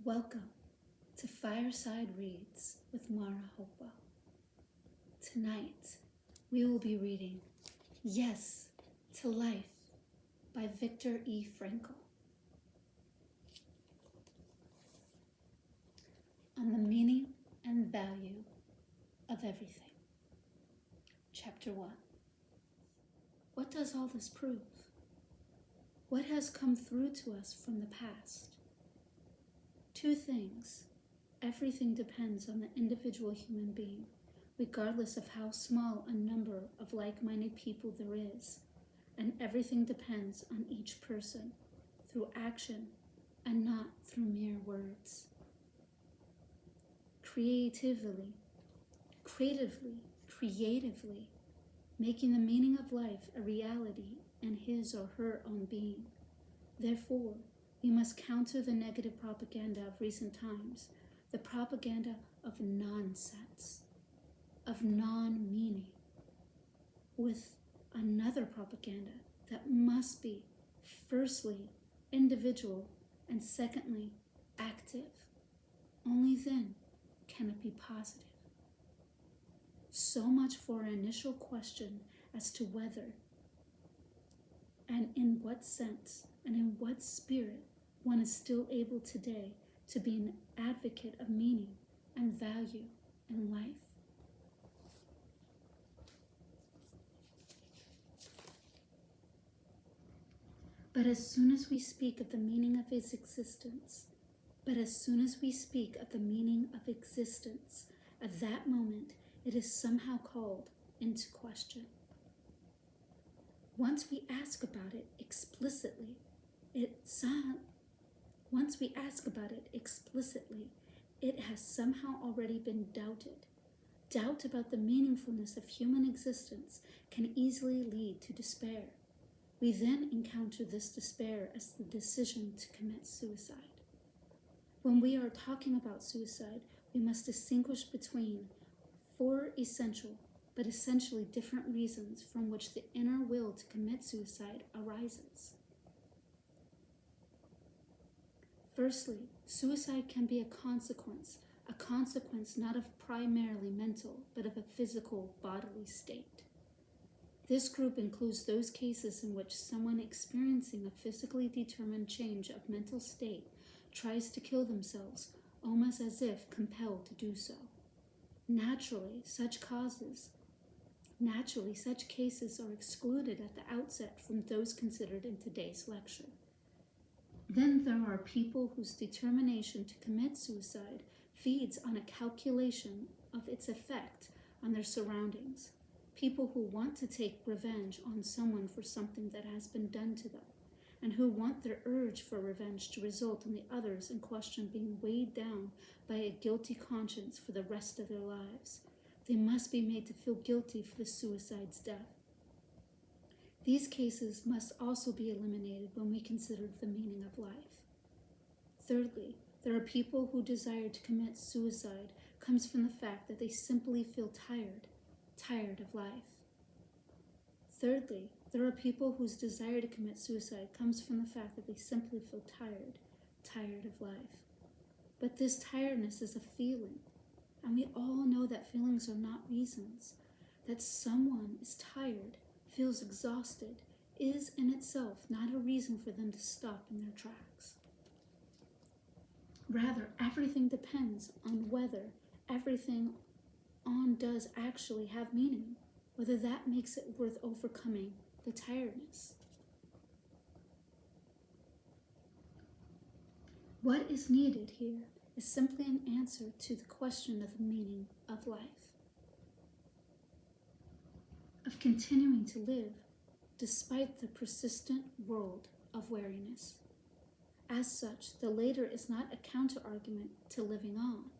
Welcome to Fireside Reads with Mara Hopewell. Tonight, we will be reading Yes to Life by Viktor E. Frankl. On the meaning and value of everything. Chapter 1. What does all this prove? What has come through to us from the past? Two things. Everything depends on the individual human being, regardless of how small a number of like-minded people there is, and everything depends on each person, through action and not through mere words. Creatively, making the meaning of life a reality in his or her own being. Therefore, we must counter the negative propaganda of recent times, the propaganda of nonsense, of non-meaning, with another propaganda that must be, firstly, individual, and secondly, active. Only then can it be positive. So much for an initial question as to whether, and in what sense, and in what spirit one is still able today to be an advocate of meaning and value in life. But as soon as we speak of the meaning of his existence, at that moment it is somehow called into question. Once we ask about it explicitly, it has somehow already been doubted. Doubt about the meaningfulness of human existence can easily lead to despair. We then encounter this despair as the decision to commit suicide. When we are talking about suicide, we must distinguish between four essential but essentially different reasons from which the inner will to commit suicide arises. Firstly, suicide can be a consequence not of primarily mental, but of a physical bodily state. This group includes those cases in which someone experiencing a physically determined change of mental state tries to kill themselves, almost as if compelled to do so. Naturally, such cases are excluded at the outset from those considered in today's lecture. Then there are people whose determination to commit suicide feeds on a calculation of its effect on their surroundings. People who want to take revenge on someone for something that has been done to them, and who want their urge for revenge to result in the others in question being weighed down by a guilty conscience for the rest of their lives. They must be made to feel guilty for the suicide's death. These cases must also be eliminated when we consider the meaning of life. Thirdly, there are people whose desire to commit suicide comes from the fact that they simply feel tired of life. Thirdly, there are people whose desire to commit suicide comes from the fact that they simply feel tired of life. But this tiredness is a feeling, and we all know that feelings are not reasons. That someone is tired, feels exhausted, is in itself not a reason for them to stop in their tracks. Rather, everything depends on whether everything on does actually have meaning, whether that makes it worth overcoming the tiredness. What is needed here is simply an answer to the question of the meaning of life, of continuing to live despite the persistent world of weariness. As such, the later is not a counter-argument to living on.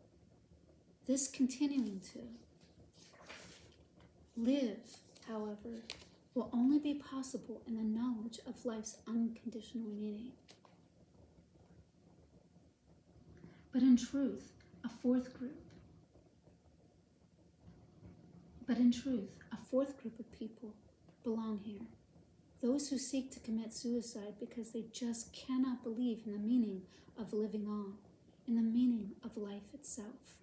This continuing to live, however, will only be possible in the knowledge of life's unconditional meaning. But in truth, a fourth group of people belong here. Those who seek to commit suicide because they just cannot believe in the meaning of living on, in the meaning of life itself.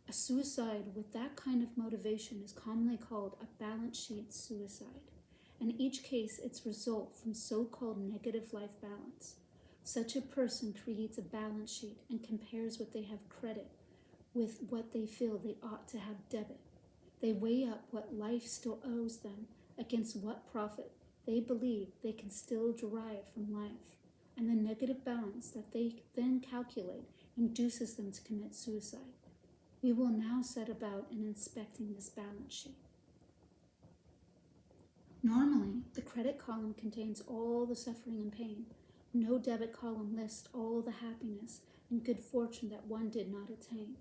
A suicide with that kind of motivation is commonly called a balance sheet suicide. In each case, it's result from so-called negative life balance. Such a person creates a balance sheet and compares what they have credit with what they feel they ought to have debit. They weigh up what life still owes them against what profit they believe they can still derive from life, and the negative balance that they then calculate induces them to commit suicide. We will now set about in inspecting this balance sheet. Normally, the credit column contains all the suffering and pain. No debit column lists all the happiness and good fortune that one did not attain.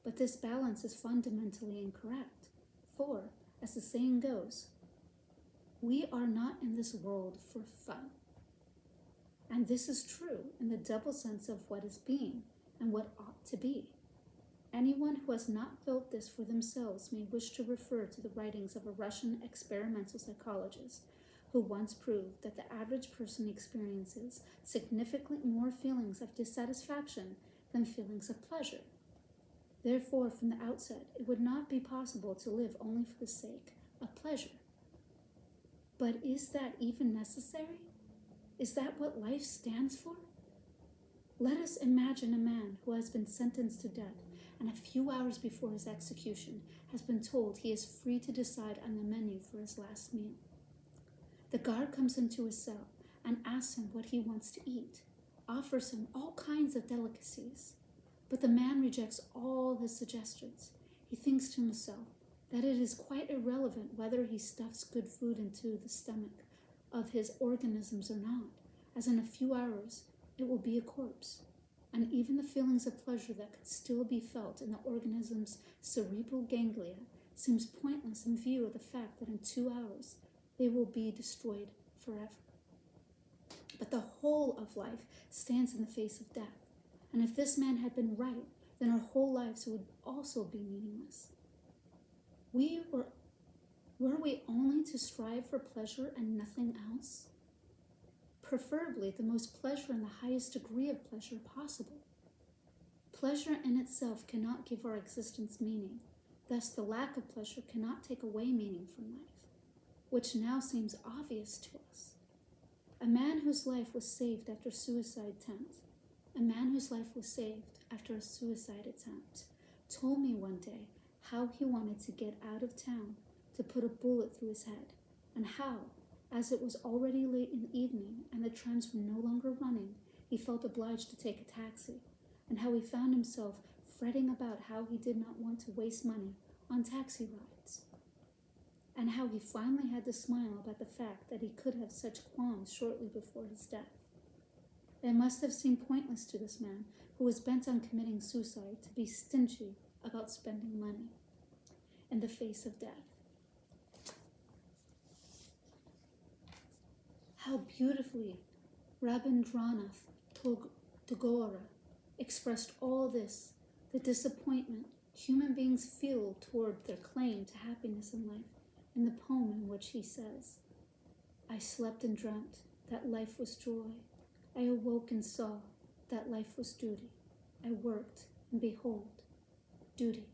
But this balance is fundamentally incorrect. For, as the saying goes, we are not in this world for fun. And this is true in the double sense of what is being and what ought to be. Anyone who has not felt this for themselves may wish to refer to the writings of a Russian experimental psychologist who once proved that the average person experiences significantly more feelings of dissatisfaction than feelings of pleasure. Therefore, from the outset, it would not be possible to live only for the sake of pleasure. But is that even necessary? Is that what life stands for? Let us imagine a man who has been sentenced to death and a few hours before his execution has been told he is free to decide on the menu for his last meal. The guard comes into his cell and asks him what he wants to eat, offers him all kinds of delicacies. But the man rejects all his suggestions. He thinks to himself that it is quite irrelevant whether he stuffs good food into the stomach of his organisms or not, as in a few hours it will be a corpse. And even the feelings of pleasure that could still be felt in the organism's cerebral ganglia seems pointless in view of the fact that in 2 hours they will be destroyed forever. But the whole of life stands in the face of death. And if this man had been right, then our whole lives would also be meaningless. Were we only to strive for pleasure and nothing else? Preferably the most pleasure and the highest degree of pleasure possible. Pleasure in itself cannot give our existence meaning. Thus, the lack of pleasure cannot take away meaning from life, which now seems obvious to us. A man whose life was saved after a suicide attempt told me one day how he wanted to get out of town to put a bullet through his head, and how, as it was already late in the evening and the trams were no longer running, he felt obliged to take a taxi, and how he found himself fretting about how he did not want to waste money on taxi rides, and how he finally had to smile about the fact that he could have such qualms shortly before his death. It must have seemed pointless to this man, who was bent on committing suicide, to be stingy about spending money in the face of death. How beautifully Rabindranath Tagore expressed all this, the disappointment human beings feel toward their claim to happiness in life, in the poem in which he says, "I slept and dreamt that life was joy. I awoke and saw that life was duty. I worked, and behold, duty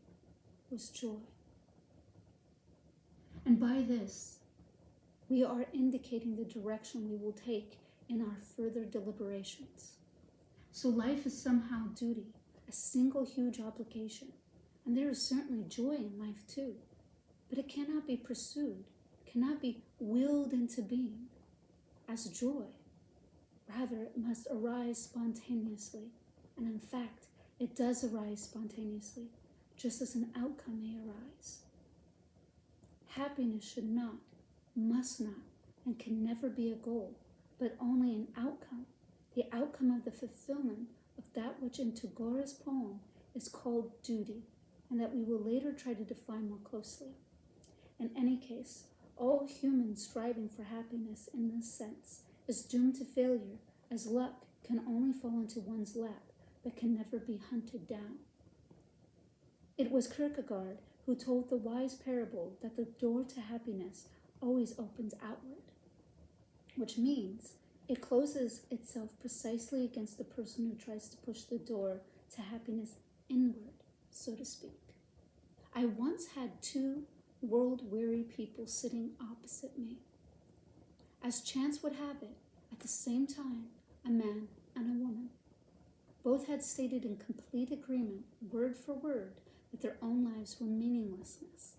was joy." And by this, we are indicating the direction we will take in our further deliberations. So life is somehow duty, a single huge obligation, and there is certainly joy in life too, but it cannot be pursued, cannot be willed into being as joy. Rather, it must arise spontaneously, and in fact, it does arise spontaneously, just as an outcome may arise. Happiness should not, must not, and can never be a goal, but only an outcome, the outcome of the fulfillment of that which in Tagore's poem is called duty, and that we will later try to define more closely. In any case, all humans striving for happiness in this sense is doomed to failure, as luck can only fall into one's lap, but can never be hunted down. It was Kierkegaard who told the wise parable that the door to happiness always opens outward, which means It closes itself precisely against the person who tries to push the door to happiness inward, so to speak. I once had two world-weary people sitting opposite me. As chance would have it, at the same time, a man and a woman. Both had stated in complete agreement, word for word, that their own lives were meaningless,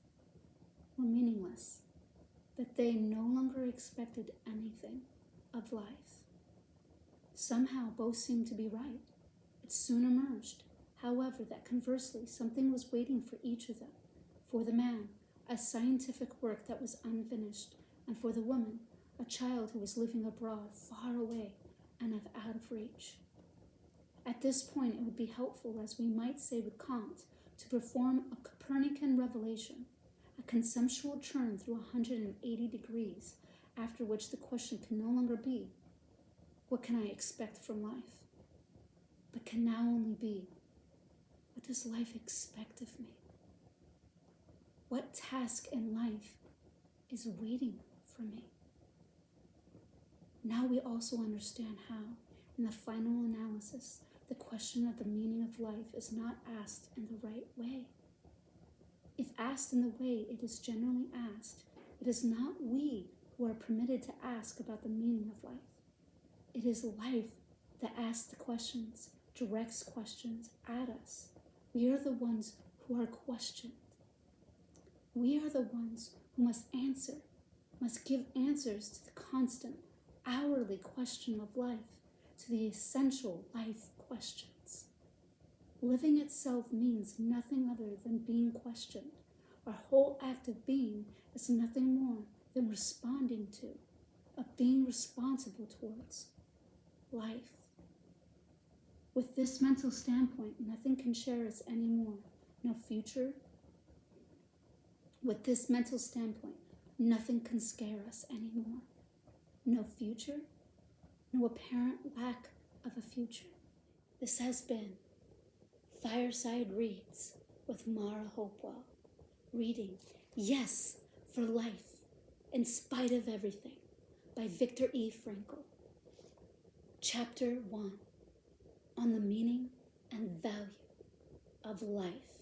that they no longer expected anything of life. Somehow both seemed to be right. It soon emerged, however, that conversely something was waiting for each of them. For the man, a scientific work that was unfinished, and for the woman, a child who was living abroad, far away and out of reach. At this point, it would be helpful, as we might say with Kant, to perform a Copernican revelation, a conceptual turn through 180 degrees, after which the question can no longer be, what can I expect from life? But can now only be, what does life expect of me? What task in life is waiting for me? Now we also understand how, in the final analysis, the question of the meaning of life is not asked in the right way. If asked in the way it is generally asked, it is not we who are permitted to ask about the meaning of life. It is life that asks the questions, directs questions at us. We are the ones who are questioned. We are the ones who must answer, must give answers to the constant, hourly question of life, to the essential life questions. Living itself means nothing other than being questioned. Our whole act of being is nothing more than responding to, of being responsible towards life. With this mental standpoint, nothing can share us anymore. No future. With this mental standpoint, nothing can scare us anymore. No future, no apparent lack of a future. This has been Fireside Reads with Mara Hopewell. Reading Yes for Life, in Spite of Everything by Viktor E. Frankl. Chapter 1, on the meaning and value of life.